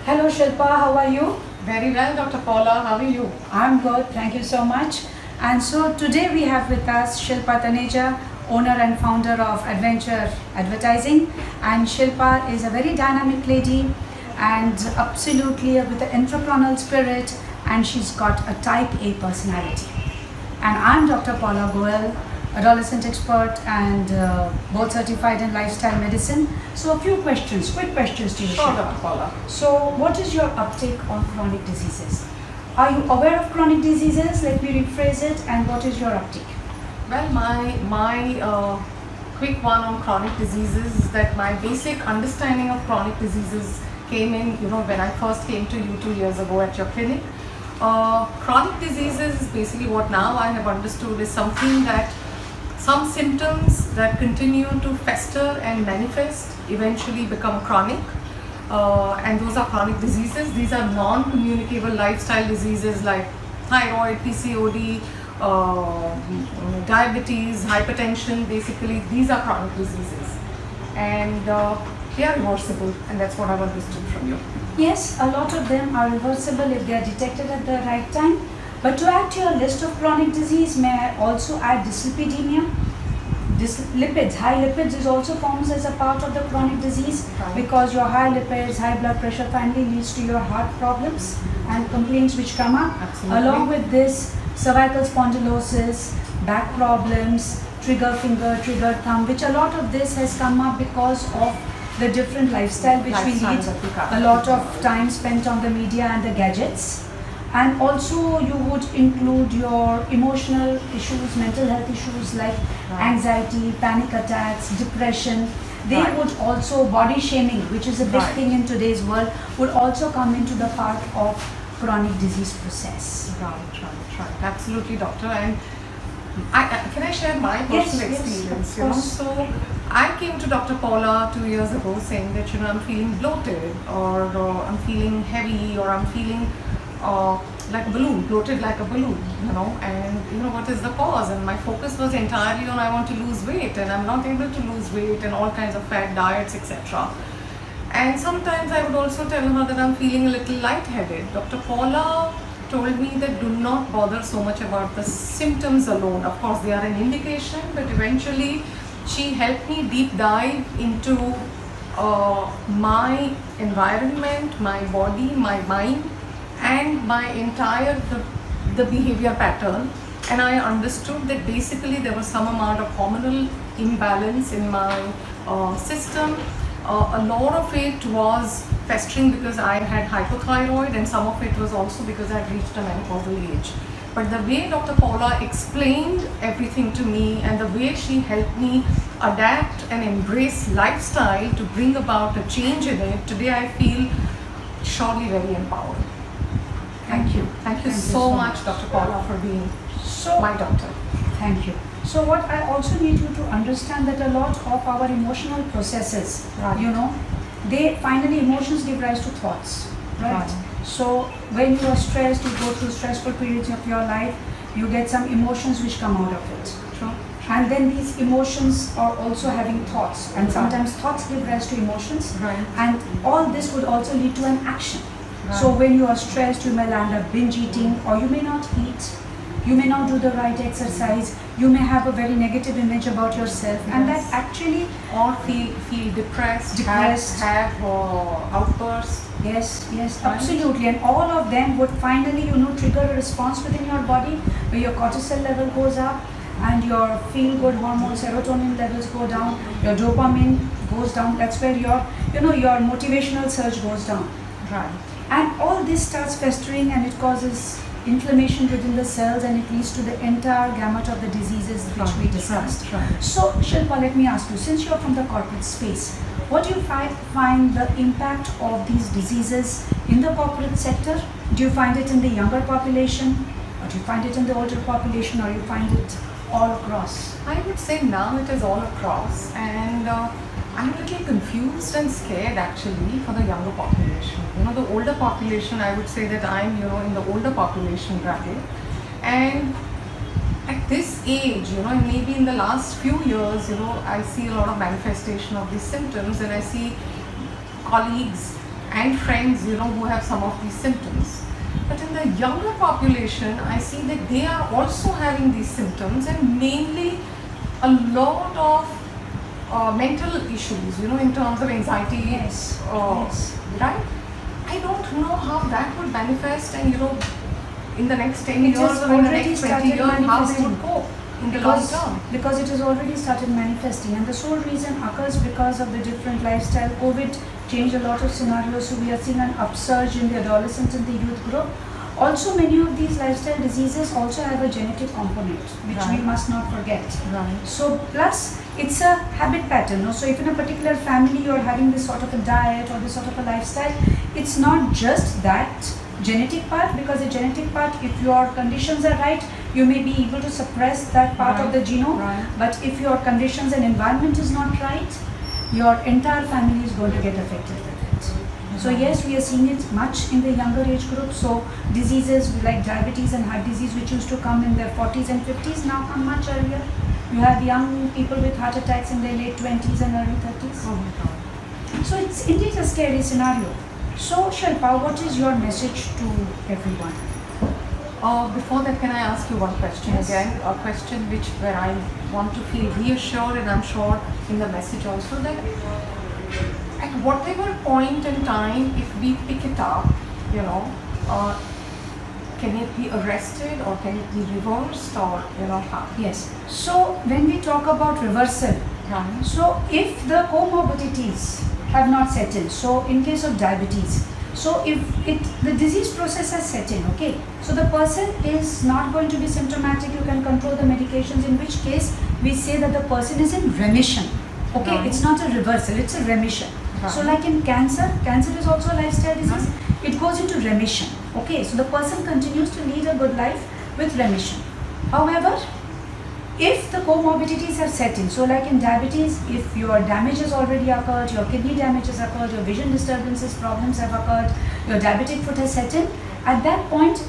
Hello Shilpa, how are you? Very well, Dr. Paula. How are you? I'm good, thank you so much. And so today we have with us Shilpa Taneja, owner and founder of Adventure Advertising. And Shilpa is a very dynamic lady and absolutely with an entrepreneurial spirit, and she's got a type A personality. And I'm Dr. Paula Goel, adolescent expert and board certified in lifestyle medicine. So a few questions, quick questions to you. Sure, Shilpa. Dr. Paula. So what is your uptake on chronic diseases? Are you aware of chronic diseases? Let me rephrase it. And what is your uptake? Well, my quick one on chronic diseases is that my basic understanding of chronic diseases came in, when I first came to you 2 years ago at your clinic. Chronic diseases is basically what now I have understood is something that some symptoms that continue to fester and manifest eventually become chronic, and those are chronic diseases. These are non-communicable lifestyle diseases like thyroid, PCOD, diabetes, hypertension. Basically, these are chronic diseases, and they are reversible, and that's what I've understood from you. Yes, a lot of them are reversible if they are detected at the right time. But to add to your list of chronic disease, may I also add dyslipidemia? Lipids, high lipids is also forms as a part of the chronic disease, because your high lipids, high blood pressure finally leads to your heart problems and complaints which come up. Absolutely. Along with this, cervical spondylosis, back problems, trigger finger, trigger thumb, which a lot of this has come up because of the different lifestyle which we lead, a lot of time spent on the media and the gadgets. And also you would include your emotional issues, mental health issues like anxiety, panic attacks, depression. They would also, body shaming, which is a big thing in today's world, would also come into the part of chronic disease process. Right. Absolutely, doctor. And can I share my personal experience? So I came to Dr. Paula 2 years ago saying that I'm feeling bloated, or I'm feeling heavy, or I'm feeling like a balloon, bloated like a balloon, and what is the cause? And my focus was entirely on I want to lose weight, and I'm not able to lose weight, and all kinds of fat diets, etc. And sometimes I would also tell her that I'm feeling a little lightheaded. Dr. Paula told me that do not bother so much about the symptoms alone. Of course, they are an indication, but eventually she helped me deep dive into my environment, my body, my mind, and my entire the behavior pattern. And I understood that basically there was some amount of hormonal imbalance in my system. A lot of it was festering because I had hypothyroid, and some of it was also because I had reached a menopausal age. But the way Dr. Paula explained everything to me, and the way she helped me adapt and embrace lifestyle to bring about a change in it, today I feel surely very empowered. Thank you. Thank you so much, Dr. Paula, for being my doctor. Thank you. So what I also need you to understand that a lot of our emotional processes, they finally, emotions give rise to thoughts, right? So when you are stressed, you go through stressful periods of your life, you get some emotions which come out of it. True. And then these emotions are also having thoughts, and sometimes thoughts give rise to emotions, and all this would also lead to an action. So when you are stressed, you may land up binge eating, or you may not eat, you may not do the right exercise, you may have a very negative image about yourself, and that actually, or feel depressed, have outbursts. Yes, absolutely. And all of them would finally, trigger a response within your body where your cortisol level goes up, and your feel good hormones, serotonin levels go down, your dopamine goes down. That's where your motivational surge goes down. Right. And all this starts festering, and it causes inflammation within the cells, and it leads to the entire gamut of the diseases which we discussed. So Shilpa, let me ask you, since you're from the corporate space, what do you find the impact of these diseases in the corporate sector? Do you find it in the younger population, or do you find it in the older population, or you find it all across? I would say now it is all across, and I'm a little confused and scared actually for the younger population. The older population, I would say that I'm in the older population bracket, and at this age, and maybe in the last few years, I see a lot of manifestation of these symptoms, and I see colleagues and friends, who have some of these symptoms. But in the younger population, I see that they are also having these symptoms, and mainly a lot of mental issues, in terms of anxiety. Yes. Yes. Right? I don't know how that would manifest, and in the next 10 It years has or in the already next 20 started years, how they manifesting. would cope in the long term. Because it has already started manifesting, and the sole reason occurs because of the different lifestyle. COVID changed a lot of scenarios, so we are seeing an upsurge in the adolescent and the youth group. Also, many of these lifestyle diseases also have a genetic component, which we Right. must not forget. Right. So, plus it's a habit pattern. No? So, if in a particular family you are having this sort of a diet or this sort of a lifestyle, it's not just that genetic part, because the genetic part, if your conditions are right, you may be able to suppress that part of the genome. Right. But if your conditions and environment is not right, your entire family is going to get affected with it. So yes, we are seeing it much in the younger age group. So diseases like diabetes and heart disease, which used to come in their 40s and 50s, now come much earlier. You have young people with heart attacks in their late 20s and early 30s. Oh my God. So it's indeed a scary scenario. So Shilpa, what is your message to everyone? Before that, can I ask you one question Yes. again? A question where I want to feel reassured, and I'm sure in the message also that at whatever point in time, if we pick it up, can it be arrested or can it be reversed, or how? Yes. So when we talk about reversal, Right. so if the comorbidities have not settled, so in case of diabetes, so if the disease process has set in, okay, so the person is not going to be symptomatic, you can control the medications, in which case we say that the person is in remission. Okay, Right. it's not a reversal, it's a remission. So Right. like in cancer is also a lifestyle disease, it goes into remission. Okay, so the person continues to lead a good life with remission. However, if the comorbidities have set in, so like in diabetes, if your damage has already occurred, your kidney damage has occurred, your vision disturbances, problems have occurred, your diabetic foot has set in, at that point,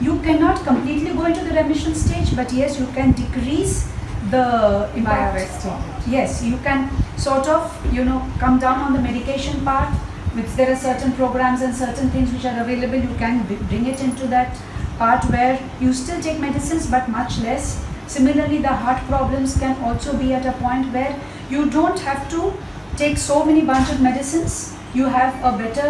you cannot completely go into the remission stage, but yes, you can decrease the By impact. arresting. Yes, you can sort of, come down on the medication part, which there are certain programs and certain things which are available. You can bring it into that part where you still take medicines but much less. Similarly, the heart problems can also be at a point where you don't have to take so many bunch of medicines. You have a better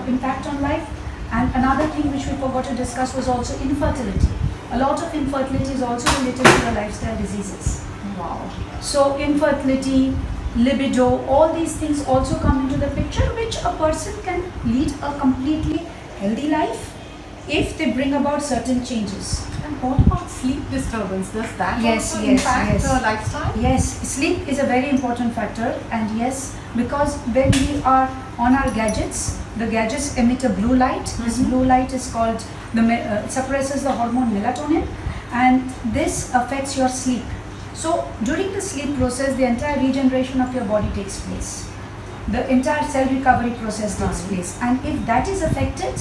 impact on life. And another thing which we forgot to discuss was also infertility. A lot of infertility is also related to the lifestyle diseases. Wow. So infertility, libido, all these things also come into the picture, which a person can lead a completely healthy life if they bring about certain changes. And what about sleep disturbance? Does that Yes, also yes, impact yes. the lifestyle? Yes, sleep is a very important factor, and yes, because when we are on our gadgets, the gadgets emit a blue light. This blue light is called, suppresses the hormone melatonin, and this affects your sleep. So during the sleep process, the entire regeneration of your body takes place. The entire cell recovery process takes place, and if that is affected,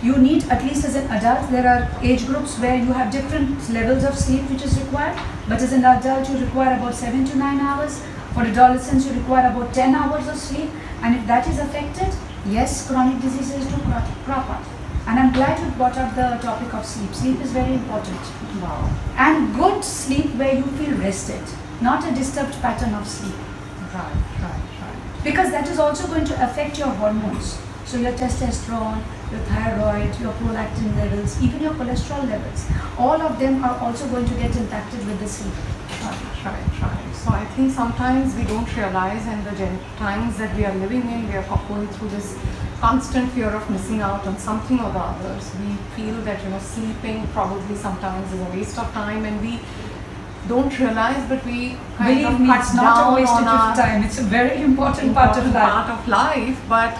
you need, at least as an adult, there are age groups where you have different levels of sleep which is required, but as an adult you require about 7 to 9 hours. For adolescents you require about 10 hours of sleep, and if that is affected, yes, chronic diseases do crop up. And I'm glad you brought up the topic of sleep. Sleep is very important. Wow. And good sleep where you feel rested, not a disturbed pattern of sleep. Right. Because that is also going to affect your hormones. So your testosterone, your thyroid, your prolactin levels, even your cholesterol levels, all of them are also going to get impacted with the sleep. Right. So I think sometimes we don't realize, and the times that we are living in, we are going through this constant fear of missing out on something or the others. We feel that sleeping probably sometimes is a waste of time, and we don't realize, but we kind Believe of me, cut it's not down a waste on our of time. It's a very important part of life. part of life. But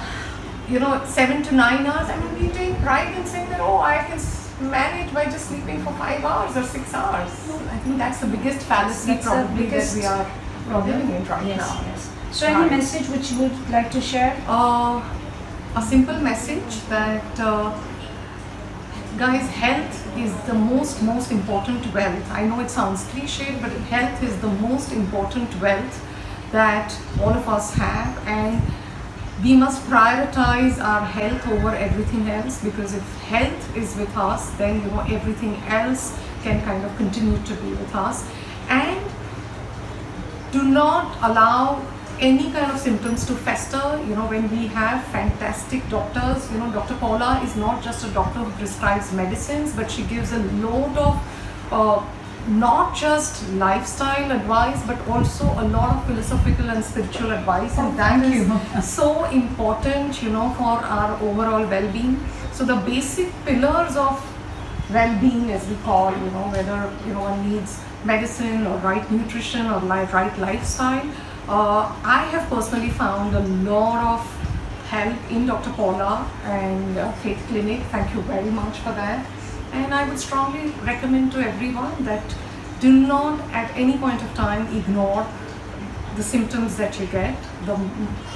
7 to 9 hours, I mean, we take pride in saying that, oh, I can manage by just sleeping for 5 hours or 6 hours. I think that's the biggest fallacy That's the probably that biggest we are living in right now. Yes. So any Right. message which you would like to share? A simple message that guys, health is the most important wealth. I know it sounds cliched, but health is the most important wealth that all of us have, and we must prioritize our health over everything else, because if health is with us, then everything else can kind of continue to be with us. And do not allow any kind of symptoms to fester. When we have fantastic doctors, Dr. Paula is not just a doctor who prescribes medicines, but she gives a load of not just lifestyle advice, but also a lot of philosophical and spiritual advice, and that is so important, for our overall well-being. So the basic pillars of well-being, as we call, whether one needs medicine or right nutrition or right lifestyle, I have personally found a lot of help in Dr. Paula and Faith Clinic. Thank you very much for that. And I would strongly recommend to everyone that do not at any point of time ignore the symptoms that you get, the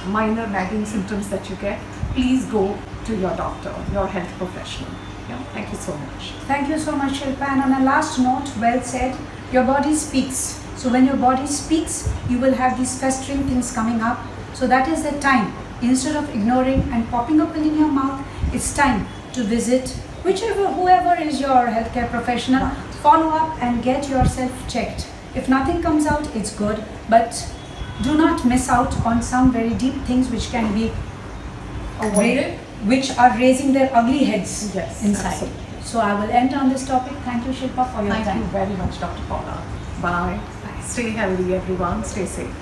minor nagging symptoms that you get. Please go to your doctor, your health professional. Yeah, thank you so much. Thank you so much, Shilpa. And on a last note, well said, your body speaks. So when your body speaks, you will have these festering things coming up. So that is the time. Instead of ignoring and popping open in your mouth, it's time to visit whoever is your healthcare professional. Follow up and get yourself checked. If nothing comes out, it's good. But do not miss out on some very deep things which can be avoided, which are raising their ugly heads inside. Absolutely. So I will end on this topic. Thank you, Shilpa, for your time. Thank you very much, Dr. Paula. Bye. Stay healthy, everyone. Stay safe.